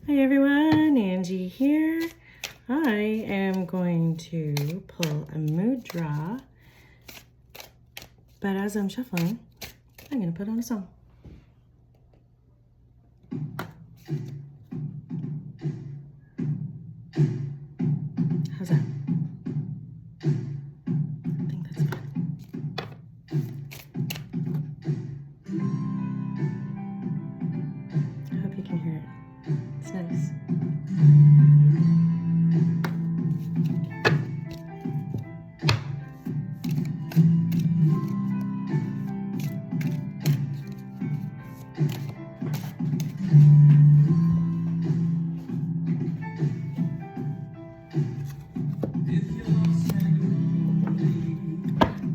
Hi everyone, Angie here. I am going to pull a mood draw, but as I'm shuffling, I'm going to put on a song. How's that? I think that's fun. I hope you can hear it. It's nice.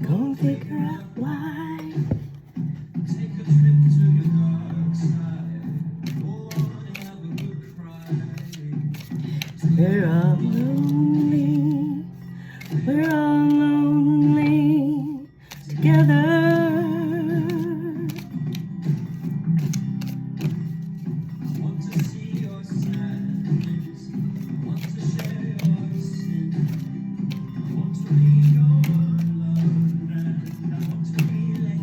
Go figure out why. Take a trip to your dark side. Go on and have a good cry. We're all lonely. We're all lonely together. I want to see your sadness. I want to share your sin. I want to be your love, and I want to be let in.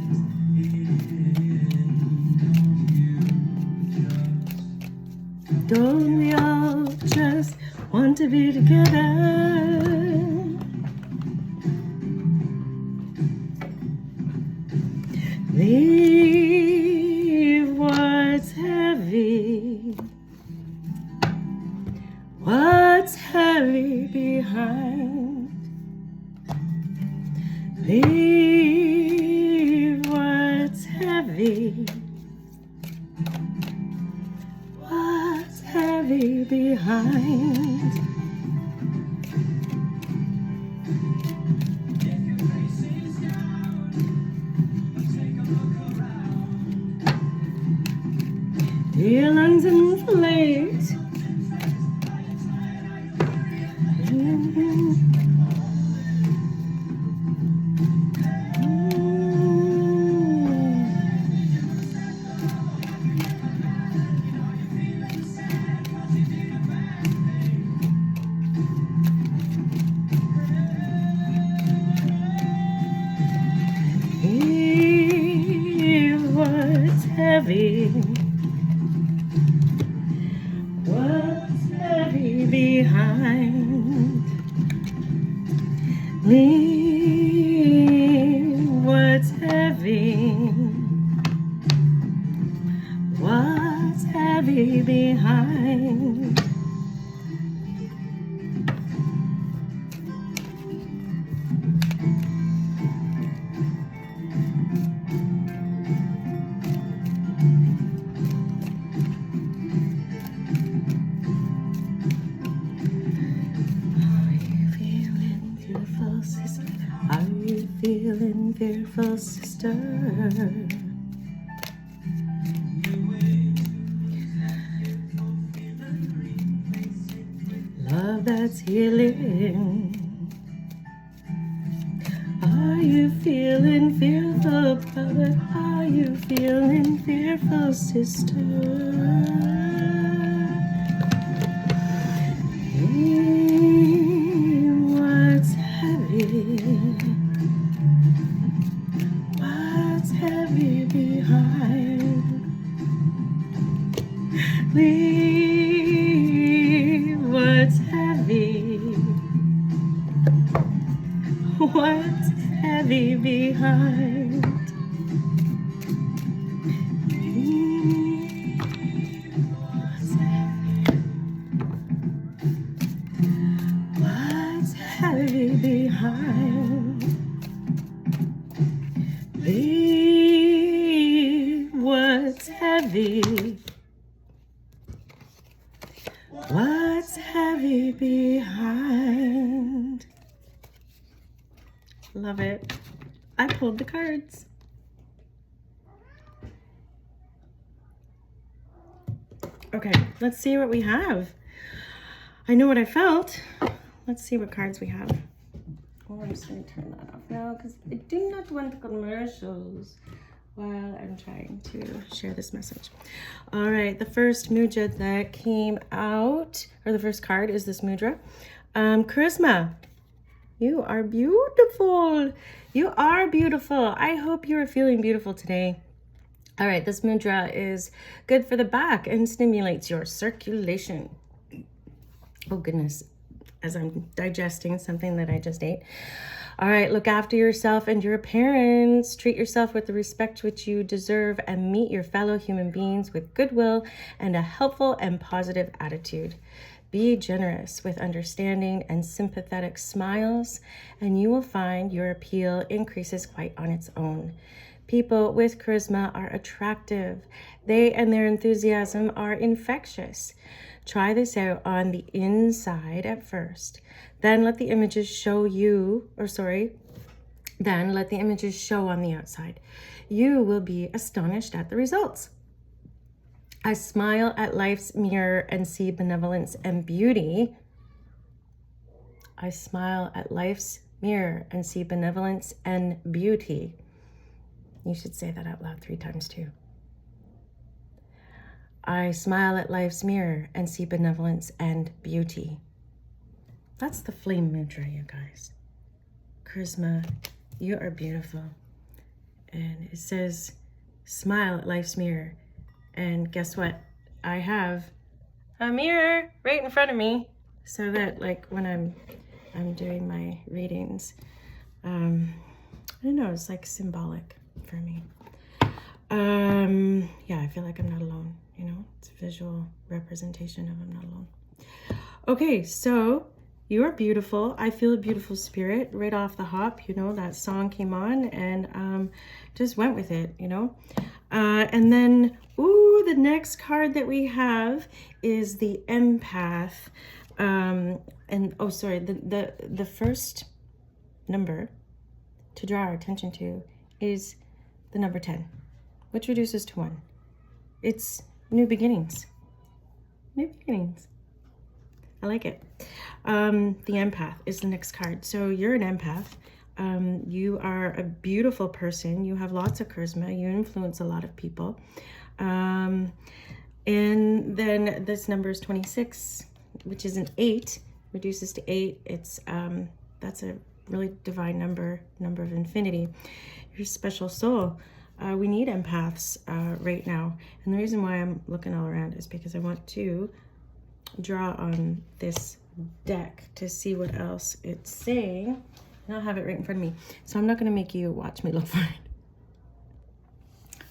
Don't we all just want to be together? Leave what's heavy behind. Leave what's heavy behind. If your face is down, take a look around. Your lungs inflate. Leave what's heavy behind. Leave what's heavy behind. Are you feeling fearful, sister? Love that's healing. Are you feeling fearful, brother? Are you feeling fearful, sister? What's heavy behind? Leave what's heavy behind. What's heavy behind? Leave what's heavy behind. Love it. I pulled the cards. Okay, let's see what we have. I know what I felt. Let's see what cards we have. Oh, I'm just going to turn that off now because I do not want commercials. while I'm trying to share this message. All right, the first mudra that came out, or the first card, is this mudra. Charisma. You are beautiful. You are beautiful. I hope you are feeling beautiful today. All right, this mudra is good for the back and stimulates your circulation. Oh goodness, as I'm digesting something that I just ate. All right, look after yourself and your appearance. Treat yourself with the respect which you deserve and meet your fellow human beings with goodwill and a helpful and positive attitude. Be generous with understanding and sympathetic smiles, and you will find your appeal increases quite on its own. People with charisma are attractive. They and their enthusiasm are infectious. Try this out on the inside at first. Then let the images show then let the images show on the outside. You will be astonished at the results. I smile at life's mirror and see benevolence and beauty. I smile at life's mirror and see benevolence and beauty. You should say that out loud 3 times too. I smile at life's mirror and see benevolence and beauty. That's the flame mudra, you guys. Charisma, you are beautiful. And it says, smile at life's mirror. And guess what? I have a mirror right in front of me, so that like when I'm doing my readings, I don't know, it's like symbolic for me. Yeah, I feel like I'm not alone, you know, it's a visual representation of I'm not alone. Okay, so you are beautiful. I feel a beautiful spirit right off the hop, you know, that song came on and just went with it, you know. And then, ooh, the next card that we have is the Empath. The first number to draw our attention to is the number 10, which reduces to 1. It's new beginnings. New beginnings. I like it. The Empath is the next card. So you're an empath. You are a beautiful person. You have lots of charisma. You influence a lot of people. And then this number is 26, which is an 8, reduces to 8. It's that's a really divine number of infinity. Your special soul. We need empaths right now. And the reason why I'm looking all around is because I want to draw on this deck to see what else it's saying. And I'll have it right in front of me. So I'm not going to make you watch me look for it.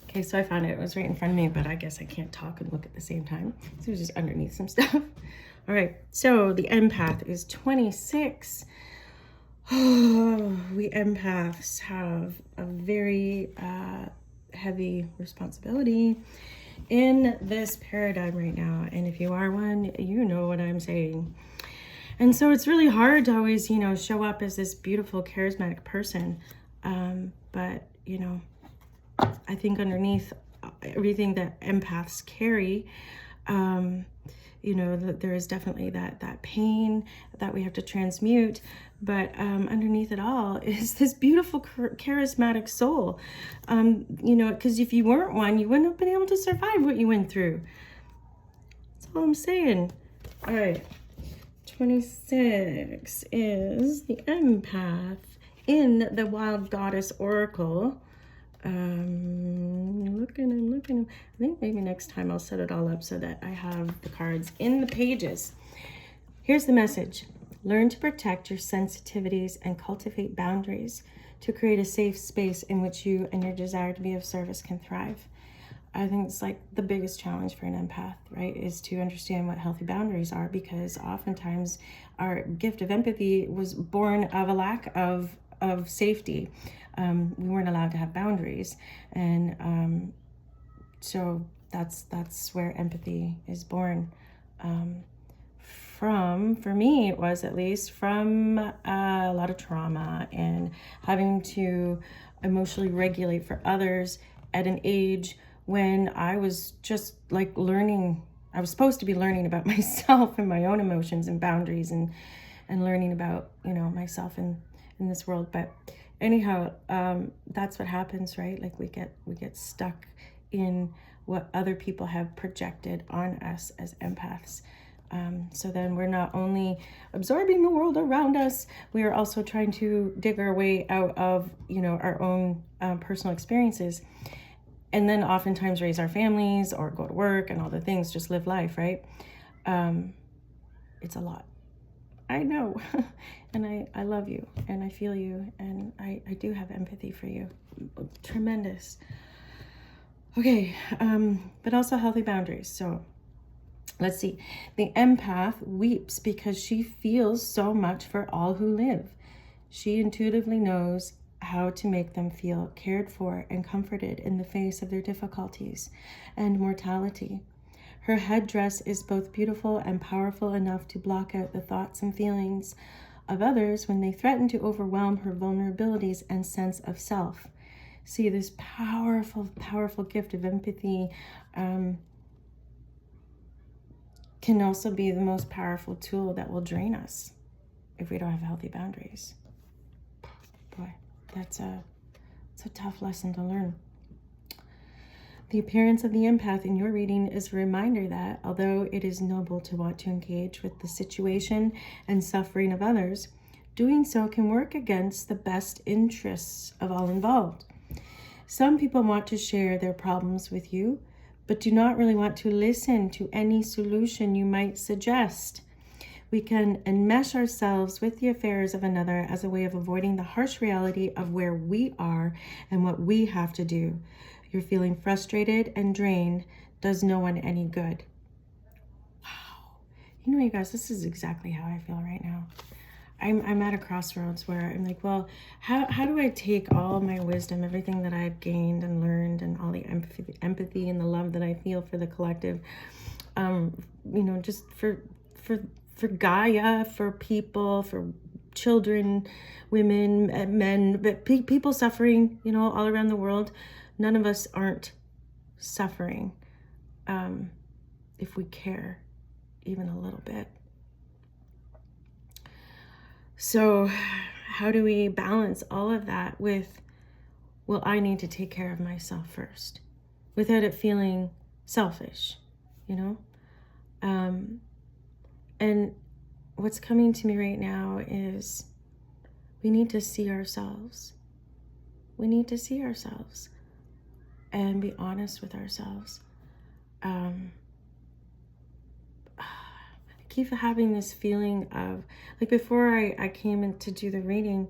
Okay, so I found it. It was right in front of me, but I guess I can't talk and look at the same time. So it was just underneath some stuff. All right, so the empath is 26. Oh, we empaths have a very heavy responsibility in this paradigm right now. And if you are one, you know what I'm saying. And so it's really hard to always, you know, show up as this beautiful, charismatic person. But, you know, I think underneath everything that empaths carry, you know, there is definitely that pain that we have to transmute. But underneath it all is this beautiful, charismatic soul. You know, because if you weren't one, you wouldn't have been able to survive what you went through. That's all I'm saying. All right. 26 is the empath in the Wild Goddess Oracle. I'm looking. I think maybe next time I'll set it all up so that I have the cards in the pages. Here's the message. Learn to protect your sensitivities and cultivate boundaries to create a safe space in which you and your desire to be of service can thrive. I think it's like the biggest challenge for an empath, right, is to understand what healthy boundaries are, because oftentimes our gift of empathy was born of a lack of safety. We weren't allowed to have boundaries. And so that's where empathy is born. For me, it was at least from a lot of trauma and having to emotionally regulate for others at an age when I was just like learning. I was supposed to be learning about myself and my own emotions and boundaries and learning about, you know, myself in this world. But anyhow, that's what happens, right? Like we get stuck in what other people have projected on us as empaths. So then we're not only absorbing the world around us, we are also trying to dig our way out of, our own personal experiences, and then oftentimes raise our families or go to work and all the things, just live life, right? It's a lot. I know. And I love you, and I feel you, and I do have empathy for you. Tremendous. Okay, but also healthy boundaries. So let's see. The empath weeps because she feels so much for all who live. She intuitively knows how to make them feel cared for and comforted in the face of their difficulties and mortality. Her headdress is both beautiful and powerful enough to block out the thoughts and feelings of others when they threaten to overwhelm her vulnerabilities and sense of self. See, this powerful, powerful gift of empathy can also be the most powerful tool that will drain us if we don't have healthy boundaries. Boy, it's a tough lesson to learn. The appearance of the empath in your reading is a reminder that, although it is noble to want to engage with the situation and suffering of others, doing so can work against the best interests of all involved. Some people want to share their problems with you, but do not really want to listen to any solution you might suggest. We can enmesh ourselves with the affairs of another as a way of avoiding the harsh reality of where we are and what we have to do. You're feeling frustrated and drained does no one any good. Wow. You guys, this is exactly how I feel right now. I'm at a crossroads where I'm like, well, how do I take all of my wisdom, everything that I've gained and learned, and all the empathy and the love that I feel for the collective, just for Gaia, for people, for children, women, men, but people suffering, all around the world. None of us aren't suffering if we care even a little bit. So how do we balance all of that with, well, I need to take care of myself first, without it feeling selfish, And what's coming to me right now is we need to see ourselves. We need to see ourselves and be honest with ourselves. I keep having this feeling of, like, before I came in to do the reading,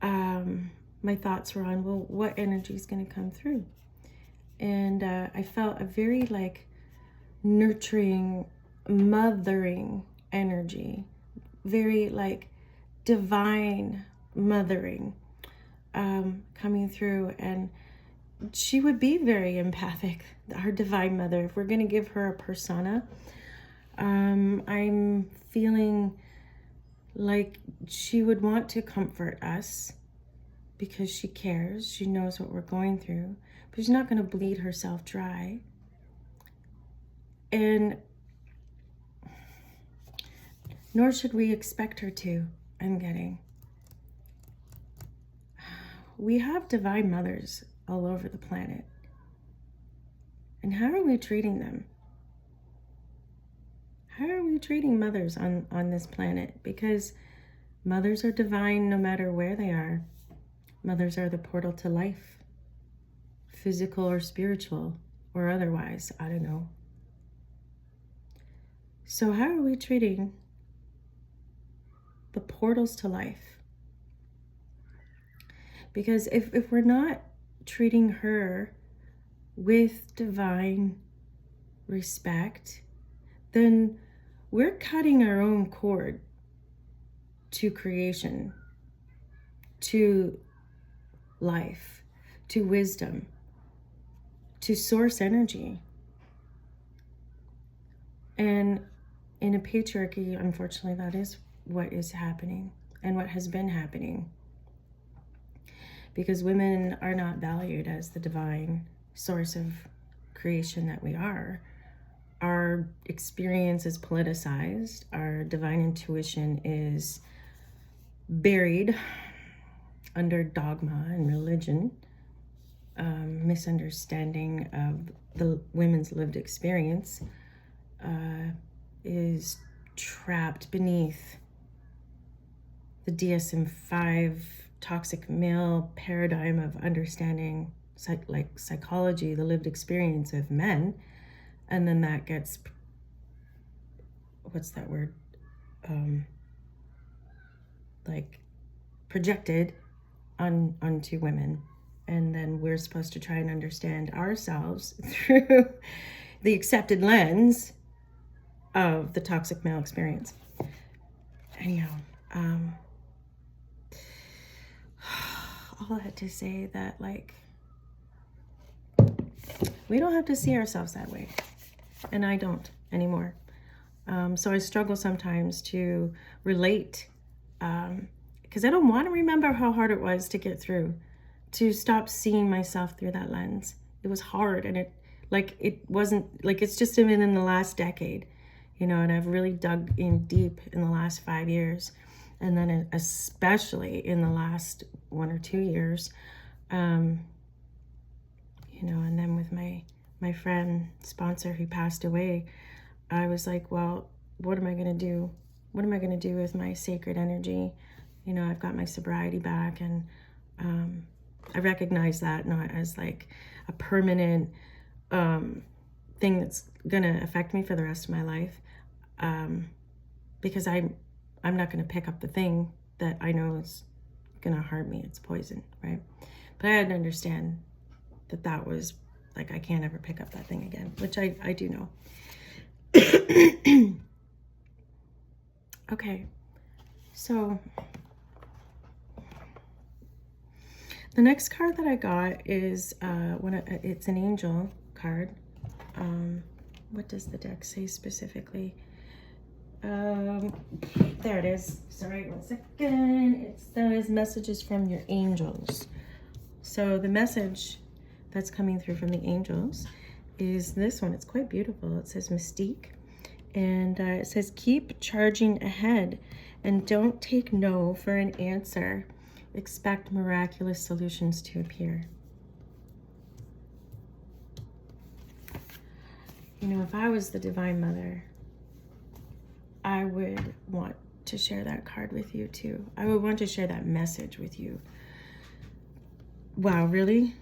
my thoughts were on, well, what energy is going to come through? And I felt a very nurturing, mothering energy, very divine mothering coming through. And she would be very empathic, our divine mother, if we're going to give her a persona. I'm feeling like she would want to comfort us because she cares. She knows what we're going through, but she's not going to bleed herself dry. And nor should we expect her to, I'm getting. We have divine mothers all over the planet. And how are we treating them? How are we treating mothers on this planet? Because mothers are divine no matter where they are. Mothers are the portal to life, physical or spiritual or otherwise, I don't know. So how are we treating the portals to life? Because if we're not treating her with divine respect, then we're cutting our own cord to creation, to life, to wisdom, to source energy. And in a patriarchy, unfortunately, that is what is happening and what has been happening. Because women are not valued as the divine source of creation that we are. Our experience is politicized. Our divine intuition is buried under dogma and religion, misunderstanding of the women's lived experience, is trapped beneath the DSM-5 toxic male paradigm of understanding psychology, the lived experience of men, and then that gets, what's that word, like projected onto women, and then we're supposed to try and understand ourselves through the accepted lens of the toxic male experience. Anyhow, all that to say that, like, we don't have to see ourselves that way, and I don't anymore. So I struggle sometimes to relate, because I don't want to remember how hard it was to get through, to stop seeing myself through that lens. It was hard, and it wasn't, like, it's just been in the last decade, you know, and I've really dug in deep in the last 5 years, and then especially in the last 1 or 2 years, you know, and then with my friend sponsor who passed away, I was like, well, what am I going to do? What am I going to do with my sacred energy? You know, I've got my sobriety back, and I recognize that not as like a permanent thing that's going to affect me for the rest of my life, because I'm not going to pick up the thing that I know is going to harm me. It's poison, right? But I had to understand that was like, I can't ever pick up that thing again, which I do know. Okay, so the next card that I got is it's an angel card. What does the deck say specifically? There it is. Sorry, 1 second. It says messages from your angels. So the message that's coming through from the angels is this one. It's quite beautiful. It says Mystique, and it says keep charging ahead and don't take no for an answer. Expect miraculous solutions to appear. You know, if I was the Divine Mother, I would want to share that card with you too. I would want to share that message with you. Wow, really?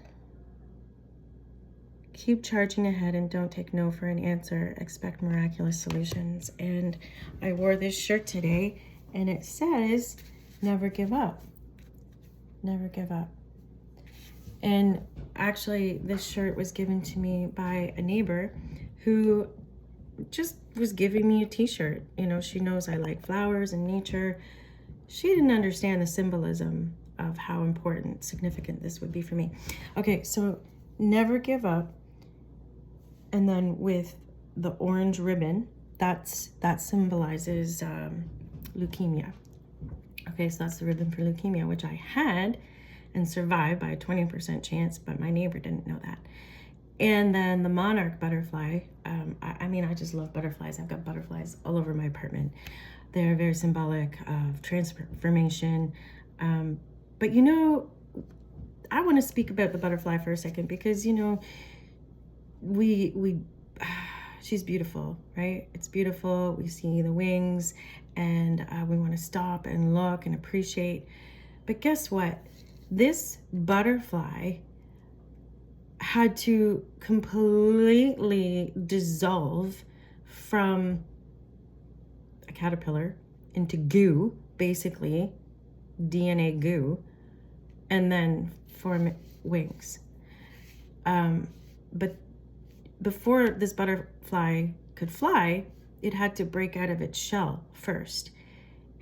Keep charging ahead and don't take no for an answer. Expect miraculous solutions. And I wore this shirt today, and it says, never give up. Never give up. And actually, this shirt was given to me by a neighbor who just was giving me a t-shirt. You know, she knows I like flowers and nature. She didn't understand the symbolism of how important, significant this would be for me. Okay, so never give up. And then with the orange ribbon, that symbolizes leukemia. Okay, so that's the ribbon for leukemia, which I had and survived by a 20% chance, but my neighbor didn't know that. And then the monarch butterfly, I mean, I just love butterflies. I've got butterflies all over my apartment. They're very symbolic of transformation. But you know, I want to speak about the butterfly for a second, because, you know, she's beautiful, right? It's beautiful. We see the wings, and we want to stop and look and appreciate. But guess what? This butterfly had to completely dissolve from a caterpillar into goo, basically DNA goo, and then form wings. But before this butterfly could fly, it had to break out of its shell first,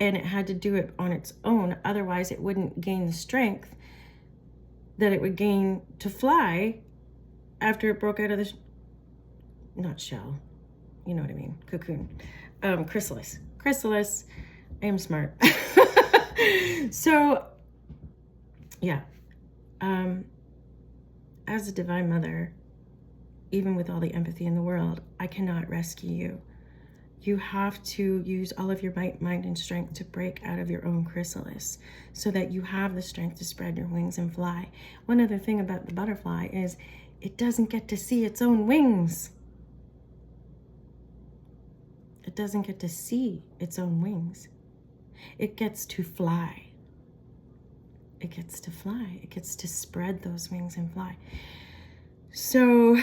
and it had to do it on its own. Otherwise, it wouldn't gain the strength that it would gain to fly after it broke out of the not shell, you know what I mean, cocoon, chrysalis. I am smart. So yeah, as a Divine Mother, even with all the empathy in the world, I cannot rescue you. you have to use all of your might, mind, and strength to break out of your own chrysalis so that you have the strength to spread your wings and fly. One other thing about the butterfly is it doesn't get to see its own wings. It doesn't get to see its own wings. It gets to fly. It gets to fly. It gets to spread those wings and fly. So,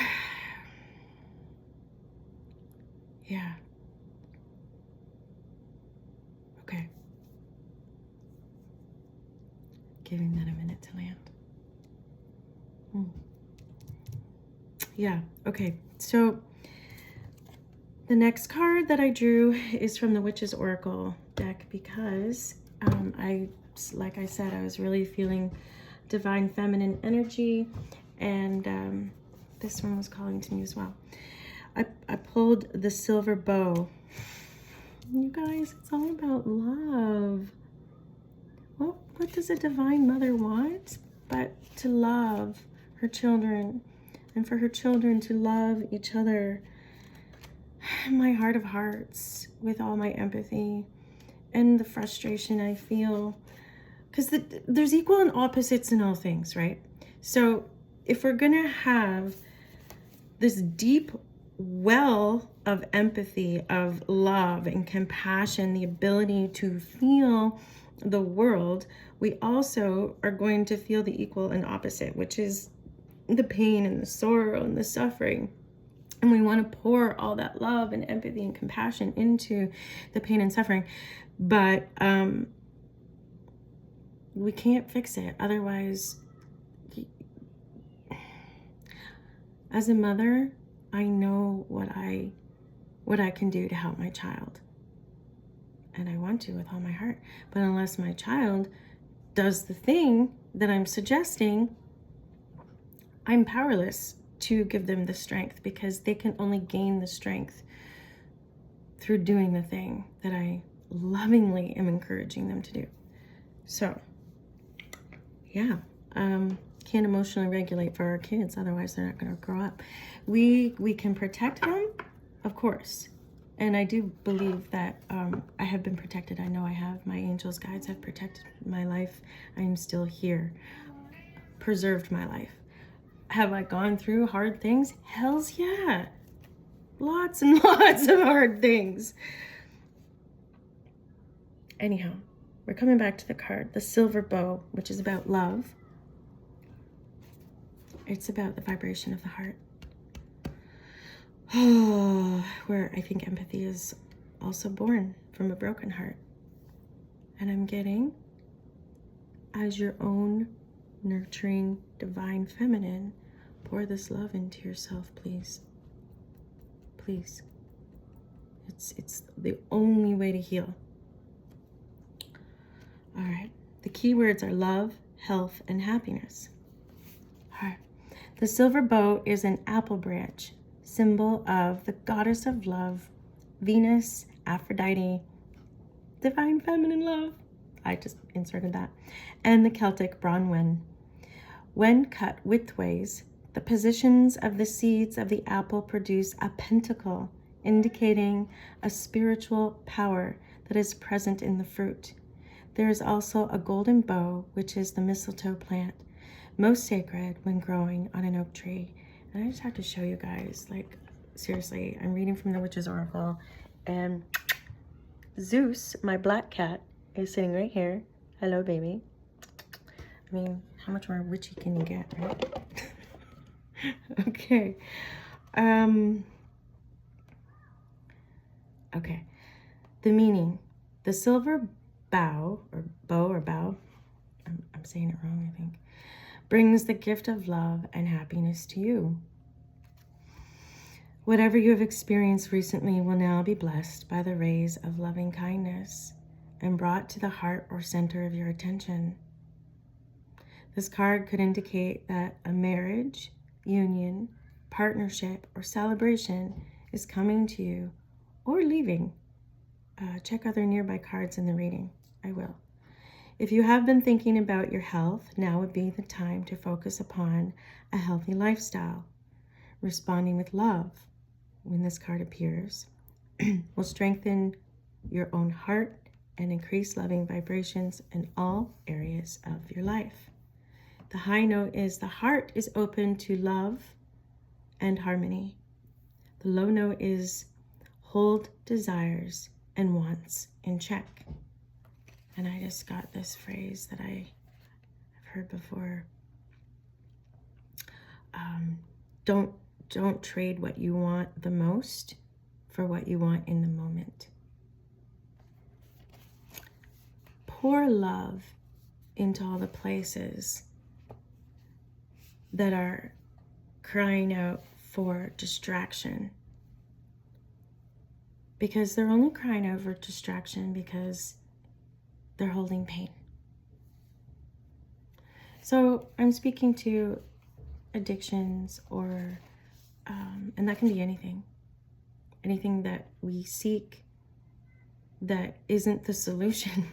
yeah. Okay. Giving that a minute to land. Yeah, okay. So the next card that I drew is from the Witch's Oracle deck because like I said, I was really feeling divine feminine energy, and this one was calling to me as well. I pulled the Silver Bough. You guys, it's all about love. Well, what does a divine mother want but to love her children, and for her children to love each other? My heart of hearts, with all my empathy and the frustration I feel, because there's equal and opposites in all things, right? So if we're gonna have this deep well of empathy, of love and compassion, the ability to feel the world, we also are going to feel the equal and opposite, which is the pain and the sorrow and the suffering. And we want to pour all that love and empathy and compassion into the pain and suffering. But we can't fix it. Otherwise, as a mother, I know what I can do to help my child. And I want to with all my heart. But unless my child does the thing that I'm suggesting, I'm powerless to give them the strength, because they can only gain the strength through doing the thing that I lovingly am encouraging them to do. So, yeah, can't emotionally regulate for our kids, otherwise they're not going to grow up. We can protect them, of course, and I do believe that I have been protected. I know I have. My angels, guides have protected my life. I am still here, preserved my life. Have I gone through hard things? Hells yeah. Lots and lots of hard things. Anyhow, we're coming back to the card, the Silver Bough, which is about love. It's about the vibration of the heart. Where I think empathy is also born from a broken heart. And I'm getting, as your own nurturing divine feminine, pour this love into yourself, please. Please. It's the only way to heal. All right. The key words are love, health, and happiness. All right. The Silver Bough is an apple branch, symbol of the goddess of love, Venus, Aphrodite, divine feminine love. I just inserted that. And the Celtic Bronwyn. When cut widthways, the positions of the seeds of the apple produce a pentacle, indicating a spiritual power that is present in the fruit. There is also a golden bough, which is the mistletoe plant, most sacred when growing on an oak tree. And I just have to show you guys, like, seriously, I'm reading from the Witch's Oracle, and Zeus, my black cat, is sitting right here. Hello, baby. I mean, how much more witchy can you get, right? Okay. Okay. The meaning. The silver bough, or bow, I'm saying it wrong, I think, brings the gift of love and happiness to you. Whatever you have experienced recently will now be blessed by the rays of loving kindness and brought to the heart or center of your attention. This card could indicate that a marriage, union, partnership, or celebration is coming to you or leaving. Check other nearby cards in the reading. I will. If you have been thinking about your health, now would be the time to focus upon a healthy lifestyle. Responding with love when this card appears will strengthen your own heart and increase loving vibrations in all areas of your life. The high note is the heart is open to love and harmony. The low note is hold desires and wants in check. And I just got this phrase that I've heard before. Don't trade what you want the most for what you want in the moment. Pour love into all the places that are crying out for distraction, because they're only crying out for distraction because they're holding pain. So I'm speaking to addictions, or and that can be anything that we seek that isn't the solution.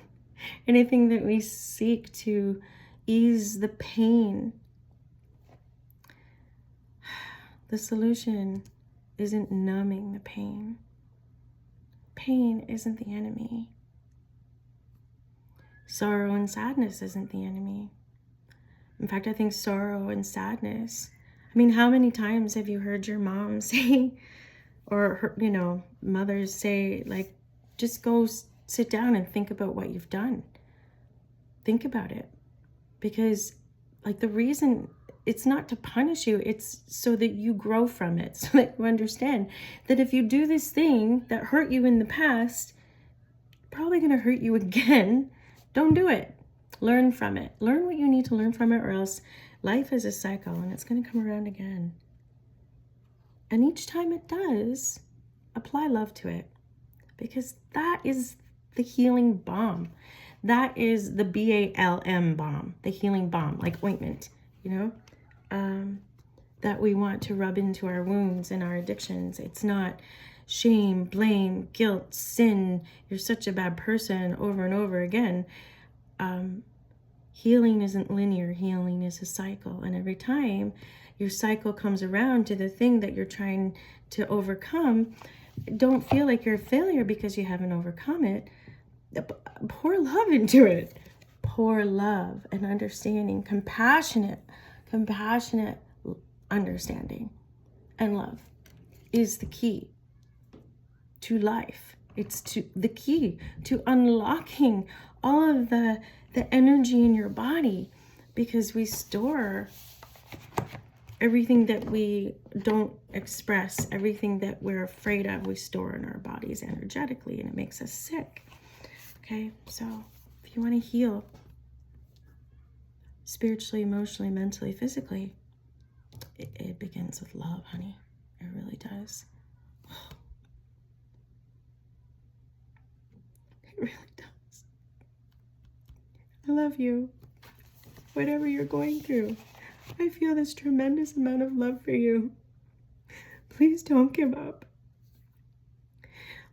Anything that we seek to ease the pain. The solution isn't numbing the pain. Pain isn't the enemy. Sorrow and sadness isn't the enemy. In fact, I think sorrow and sadness, I mean, how many times have you heard your mom say, or mothers say, like, just go sit down and think about what you've done. Think about it. Because, like, the reason, it's not to punish you, it's so that you grow from it, so that you understand that if you do this thing that hurt you in the past, probably going to hurt you again. Don't do it. Learn from it. Learn what you need to learn from it, or else life is a cycle and it's going to come around again. And each time it does, apply love to it, because that is the healing balm. That is the BALM balm, the healing balm, like ointment, that we want to rub into our wounds and our addictions. It's not shame, blame, guilt, sin, you're such a bad person over and over again. Healing isn't linear. Healing is a cycle. And every time your cycle comes around to the thing that you're trying to overcome, don't feel like you're a failure because you haven't overcome it. Pour love into it. Pour love and understanding, compassionate understanding and love is the key to life. It's the key to unlocking all of the energy in your body, because we store everything that we don't express, everything that we're afraid of, we store in our bodies energetically, and it makes us sick. Okay, so if you want to heal spiritually, emotionally, mentally, physically, it begins with love, honey. It really does. It really does. I love you. Whatever you're going through, I feel this tremendous amount of love for you. Please don't give up.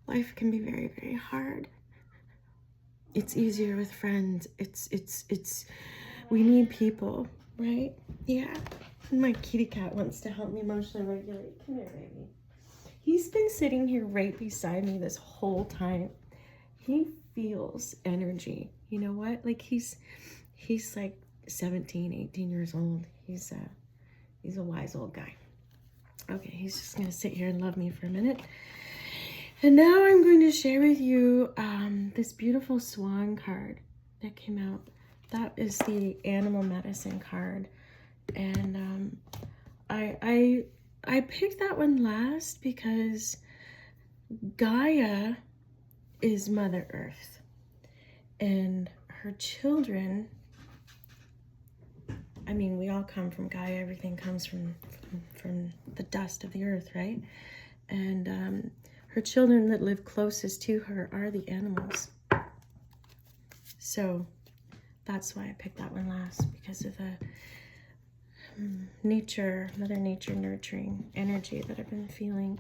Life can be very, very hard. It's easier with friends. We need people, right? Yeah. My kitty cat wants to help me emotionally regulate. Come here, baby. He's been sitting here right beside me this whole time. He feels energy. You know what? Like he's like 17, 18 years old. He's a wise old guy. Okay, he's just gonna sit here and love me for a minute. And now I'm going to share with you this beautiful swan card that came out. That is the animal medicine card. And I picked that one last because Gaia is Mother Earth, and her children, I mean, we all come from Gaia. Everything comes from the dust of the earth, right? And her children that live closest to her are the animals. So that's why I picked that one last, because of the nature, Mother Nature nurturing energy that I've been feeling.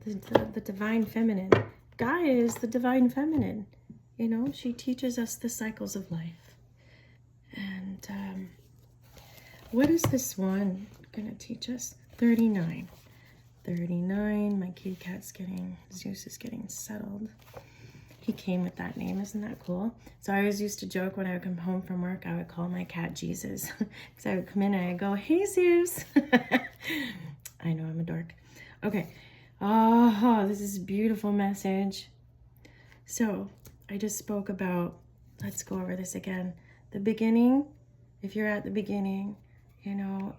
The divine feminine. Gaia is the divine feminine. You know, she teaches us the cycles of life. And what is this one going to teach us? 39. 39. My kitty cat's Zeus is getting settled. He came with that name. Isn't that cool? So I always used to joke when I would come home from work, I would call my cat Jesus. Because I would come in and I'd go, hey, Zeus. I know, I'm a dork. Okay. Oh, this is a beautiful message. So I just spoke about, let's go over this again. The beginning, if you're at the beginning, you know,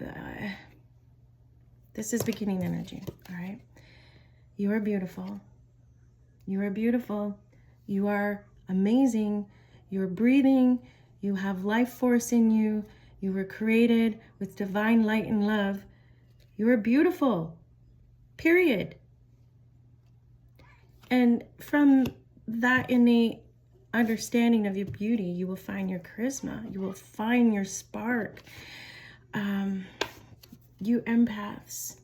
this is beginning energy, all right? You are beautiful. You are beautiful. You are amazing. You're breathing. You have life force in you. You were created with divine light and love. You are beautiful, period. And from that innate understanding of your beauty, you will find your charisma. You will find your spark. You empaths,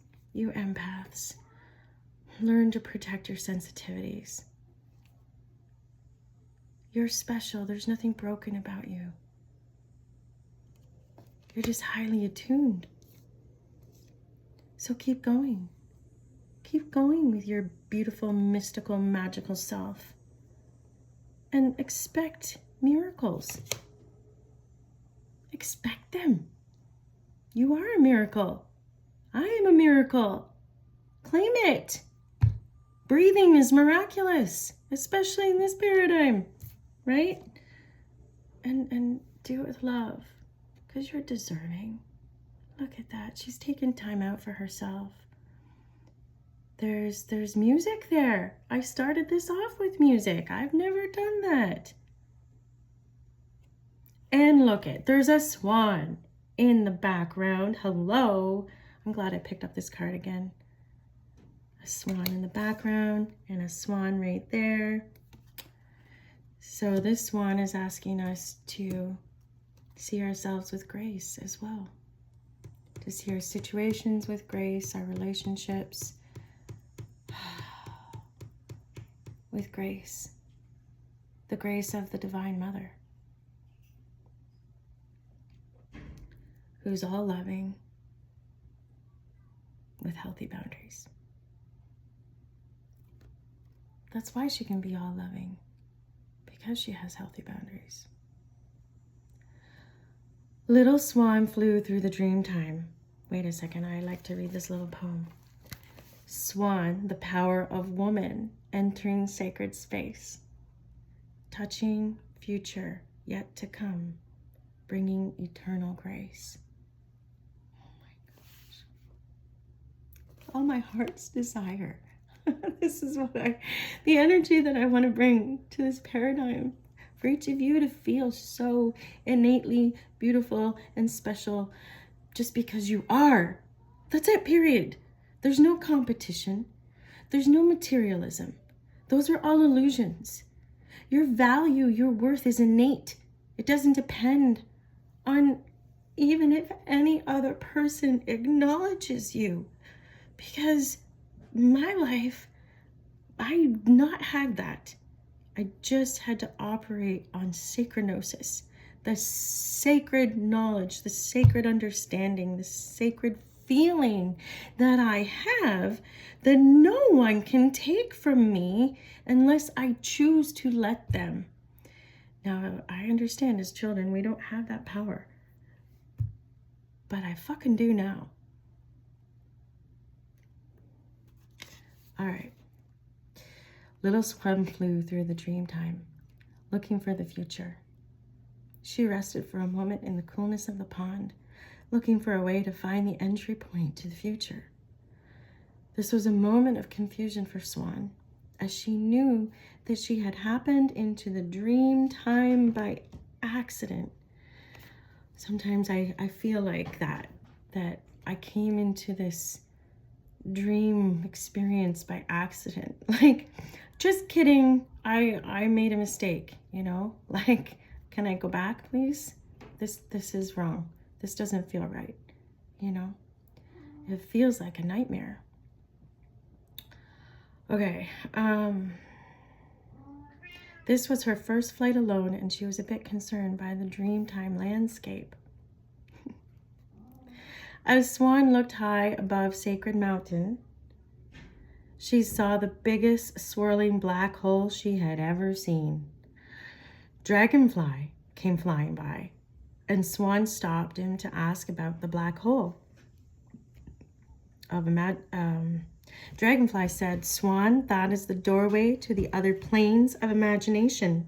learn to protect your sensitivities. You're special. There's nothing broken about you. You're just highly attuned. So keep going. Keep going with your beautiful, mystical, magical self. And expect miracles. Expect them. You are a miracle. I am a miracle. Claim it. Breathing is miraculous, especially in this paradigm, right? And do it with love, because you're deserving. Look at that. She's taken time out for herself. There's music there. I started this off with music. I've never done that. And look it, there's a swan in the background. Hello. I'm glad I picked up this card again. A swan in the background and a swan right there. So this swan is asking us to see ourselves with grace as well. To see our situations with grace, our relationships with grace. The grace of the Divine Mother, who's all loving with healthy boundaries. That's why she can be all loving, because she has healthy boundaries. Little swan flew through the dream time. Wait a second, I like to read this little poem. Swan, the power of woman, entering sacred space, touching future yet to come, bringing eternal grace. Oh my gosh. All my heart's desire. This is the energy that I want to bring to this paradigm. For each of you to feel so innately beautiful and special just because you are. That's it, period. There's no competition. There's no materialism. Those are all illusions. Your value, your worth is innate. It doesn't depend on even if any other person acknowledges you. Because my life, I not had that. I just had to operate on sacranosis, the sacred knowledge, the sacred understanding, the sacred feeling that I have that no one can take from me unless I choose to let them. Now, I understand as children, we don't have that power, but I fucking do now. All right. Little swan flew through the dream time, looking for the future. She rested for a moment in the coolness of the pond, looking for a way to find the entry point to the future. This was a moment of confusion for Swan, as she knew that she had happened into the dream time by accident. Sometimes I feel like that I came into this dream experience by accident. Like, just kidding, I made a mistake, you know? Like, can I go back, please? This is wrong. This doesn't feel right, you know? It feels like a nightmare. Okay, this was her first flight alone, and she was a bit concerned by the dreamtime landscape. As Swan looked high above Sacred Mountain, She saw the biggest swirling black hole she had ever seen. Dragonfly came flying by, and Swan stopped him to ask about the black hole. Dragonfly said, "Swan, that is the doorway to the other planes of imagination.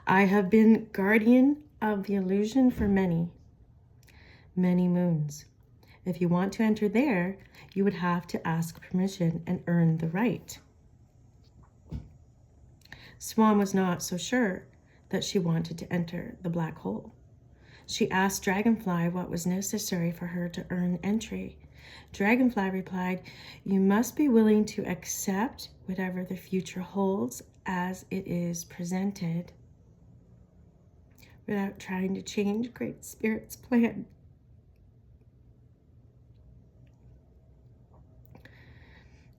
I have been guardian of the illusion for many, many moons. If you want to enter there, you would have to ask permission and earn the right." Swan was not so sure that she wanted to enter the black hole. She asked Dragonfly what was necessary for her to earn entry. Dragonfly replied, "You must be willing to accept whatever the future holds as it is presented, without trying to change Great Spirit's plan."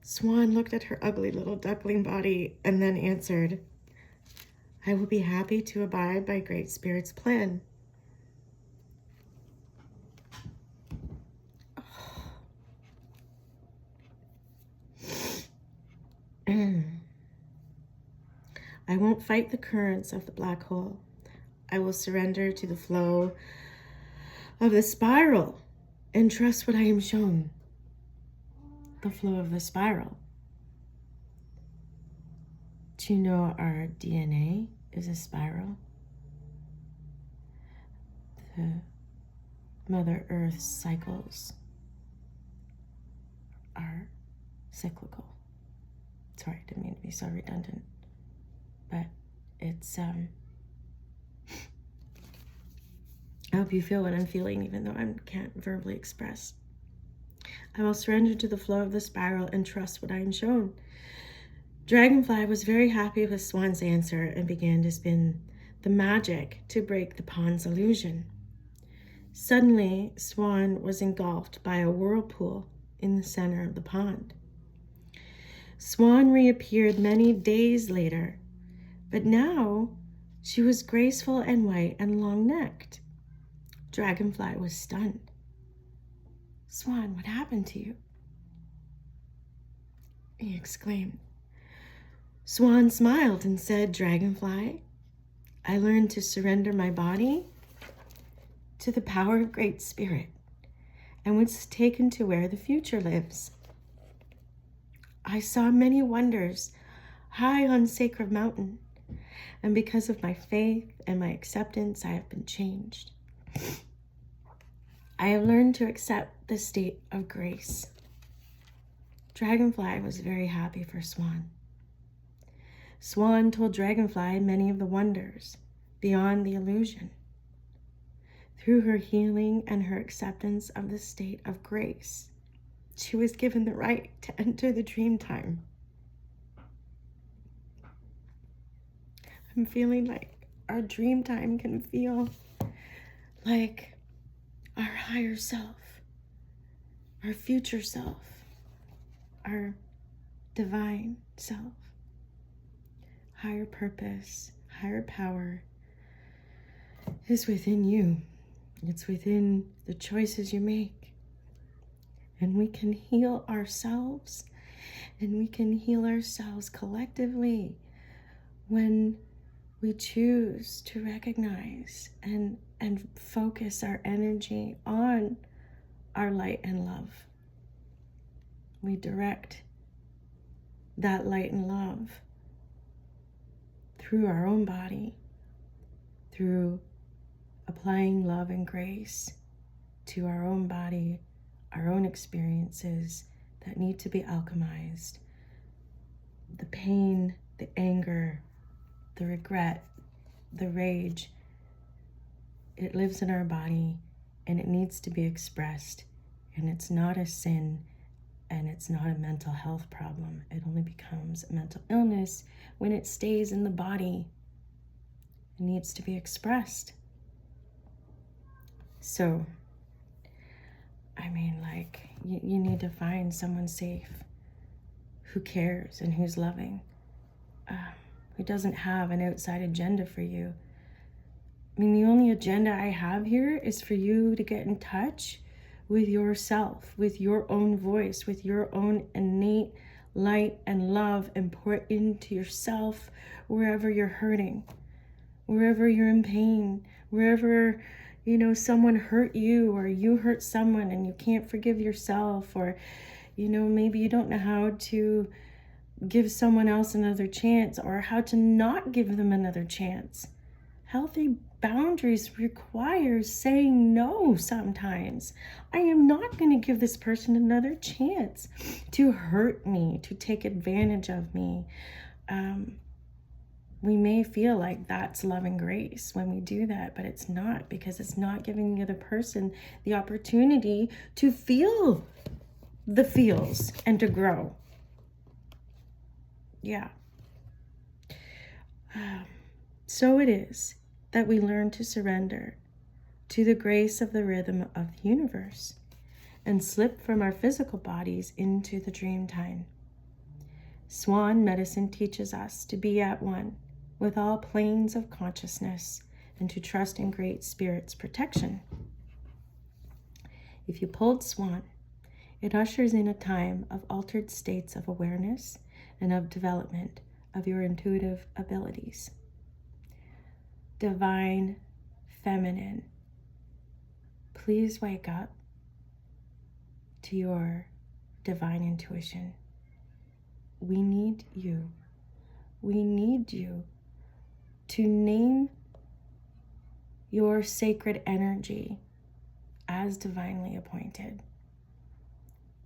Swan looked at her ugly little duckling body and then answered, "I will be happy to abide by Great Spirit's plan." "I won't fight the currents of the black hole. I will surrender to the flow of the spiral and trust what I am shown." The flow of the spiral. Do you know our DNA is a spiral? The Mother Earth's cycles are cyclical. Sorry, I didn't mean to be so redundant, but it's, I hope you feel what I'm feeling, even though I can't verbally express. "I will surrender to the flow of the spiral and trust what I am shown." Dragonfly was very happy with Swan's answer and began to spin the magic to break the pond's illusion. Suddenly, Swan was engulfed by a whirlpool in the center of the pond. Swan reappeared many days later, but now she was graceful and white and long-necked. Dragonfly was stunned. "Swan, what happened to you?" he exclaimed. Swan smiled and said, "Dragonfly, I learned to surrender my body to the power of Great Spirit and was taken to where the future lives. I saw many wonders high on Sacred Mountain, and because of my faith and my acceptance, I have been changed. I have learned to accept the state of grace." Dragonfly was very happy for Swan. Swan told Dragonfly many of the wonders beyond the illusion. Through her healing and her acceptance of the state of grace, she was given the right to enter the dream time. I'm feeling like our dream time can feel like our higher self, our future self, our divine self, higher purpose, higher power is within you. It's within the choices you make. And we can heal ourselves, and we can heal ourselves collectively when we choose to recognize and focus our energy on our light and love. We direct that light and love through our own body, through applying love and grace to our own body, our own experiences that need to be alchemized. The pain, the anger, the regret, the rage, it lives in our body and it needs to be expressed. And it's not a sin and it's not a mental health problem. It only becomes a mental illness when it stays in the body. It needs to be expressed. So, I mean, like, you need to find someone safe who cares and who's loving, who doesn't have an outside agenda for you. I mean, the only agenda I have here is for you to get in touch with yourself, with your own voice, with your own innate light and love and pour it into yourself wherever you're hurting, wherever you're in pain, wherever, you know, someone hurt you or you hurt someone and you can't forgive yourself, or, you know, maybe you don't know how to give someone else another chance or how to not give them another chance. Healthy boundaries requires saying no sometimes. I am not going to give this person another chance to hurt me, to take advantage of me. We may feel like that's love and grace when we do that, but it's not, because it's not giving the other person the opportunity to feel the feels and to grow. Yeah. So it is that we learn to surrender to the grace of the rhythm of the universe and slip from our physical bodies into the dream time. Swan medicine teaches us to be at one with all planes of consciousness and to trust in Great Spirit's protection. If you pulled Swan, it ushers in a time of altered states of awareness and of development of your intuitive abilities. Divine Feminine, please wake up to your divine intuition. We need you. We need you to name your sacred energy as divinely appointed,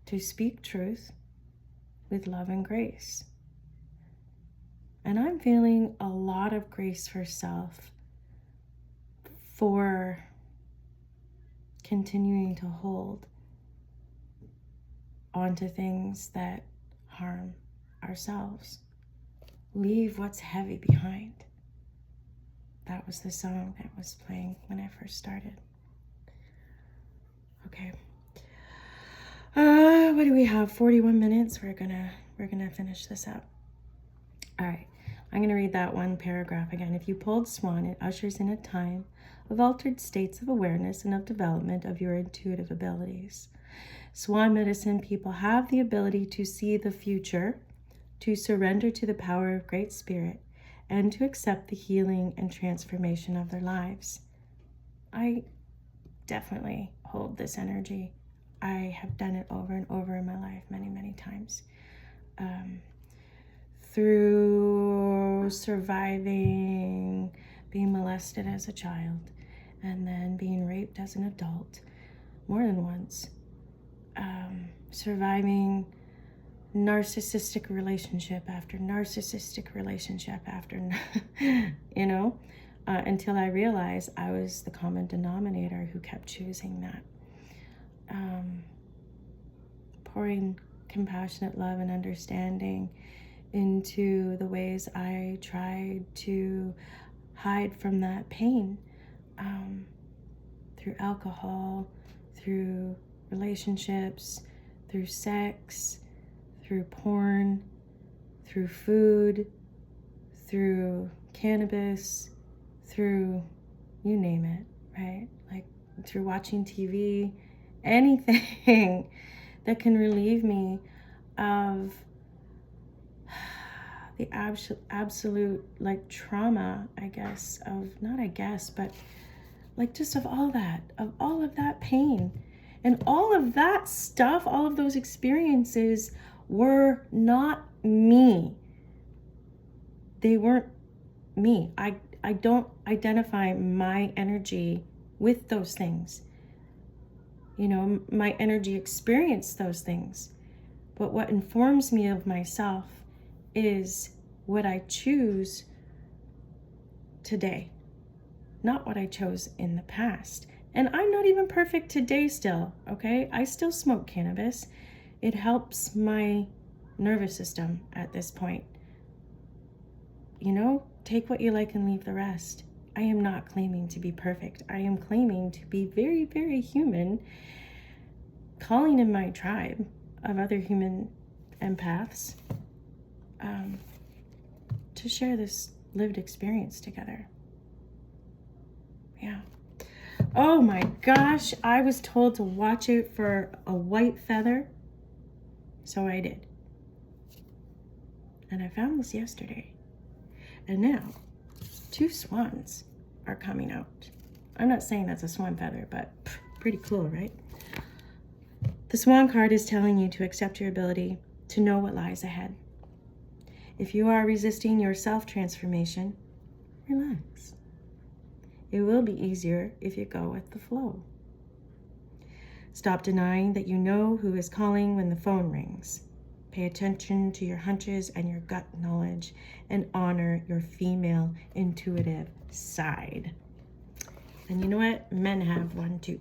to speak truth with love and grace. And I'm feeling a lot of grace for self for continuing to hold onto things that harm ourselves. Leave what's heavy behind. That was the song that was playing when I first started. Okay. What do we have? 41 minutes. We're gonna finish this up. All right. I'm gonna read that one paragraph again. If you pulled Swan, it ushers in a time of altered states of awareness and of development of your intuitive abilities. Swan medicine people have the ability to see the future, to surrender to the power of Great Spirit, and to accept the healing and transformation of their lives. I definitely hold this energy. I have done it over and over in my life many, many times. Through surviving being molested as a child and then being raped as an adult more than once. Surviving narcissistic relationship after narcissistic relationship after, you know, until I realized I was the common denominator who kept choosing that. Pouring compassionate love and understanding into the ways I tried to hide from that pain, through alcohol, through relationships, through sex, through porn, through food, through cannabis, through you name it, right? Like through watching TV, anything that can relieve me of the absolute like trauma, I guess, of not I guess, but like just of all of that pain. And all of that stuff, all of those experiences were not me. They weren't me. I don't identify my energy with those things. You know, my energy experienced those things. But what informs me of myself is what I choose today, not what I chose in the past. And I'm not even perfect today still, okay? I still smoke cannabis. It helps my nervous system at this point. You know, take what you like and leave the rest. I am not claiming to be perfect. I am claiming to be very, very human, calling in my tribe of other human empaths to share this lived experience together. Yeah. Oh my gosh, I was told to watch out for a white feather, so I did. And I found this yesterday. And now, 2 swans are coming out. I'm not saying that's a swan feather, but pretty cool, right? The swan card is telling you to accept your ability to know what lies ahead. If you are resisting your self-transformation, relax. It will be easier if you go with the flow. Stop denying that you know who is calling when the phone rings. Pay attention to your hunches and your gut knowledge, and honor your female intuitive side. And you know what? Men have one too.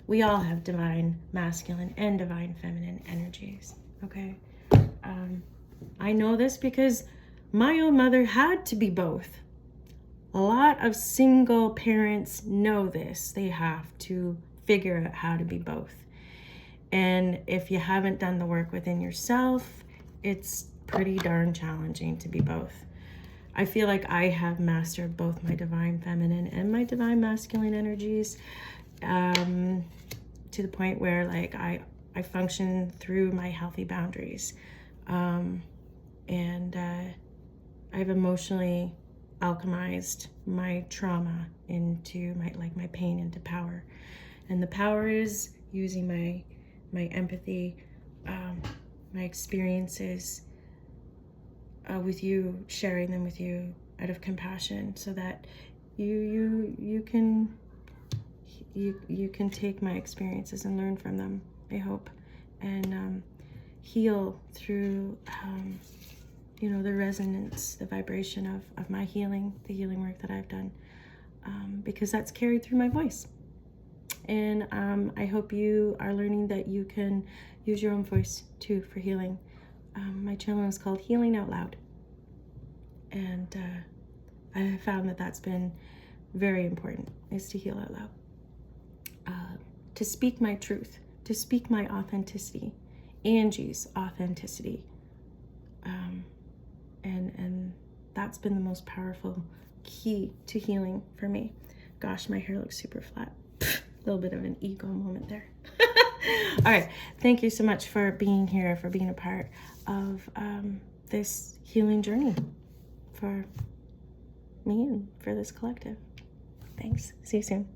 We all have divine masculine and divine feminine energies, okay? I know this because my own mother had to be both. A lot of single parents know this. They have to figure out how to be both. And if you haven't done the work within yourself, it's pretty darn challenging to be both. I feel like I have mastered both my divine feminine and my divine masculine energies, to the point where like I function through my healthy boundaries. I've emotionally alchemized my trauma into my pain into power. And the power is using my empathy, my experiences with you, sharing them with you out of compassion, so that you can take my experiences and learn from them, I hope, and heal through the resonance, the vibration of my healing, the healing work that I've done, because that's carried through my voice. And I hope you are learning that you can use your own voice too for healing. My channel is called Healing Out Loud. And I have found that that's been very important, is to heal out loud. To speak my truth, to speak my authenticity, Angie's authenticity. And that's been the most powerful key to healing for me. Gosh, my hair looks super flat. A little bit of an ego moment there. All right, thank you so much for being here, for being a part of this healing journey for me and for this collective. Thanks. See you soon.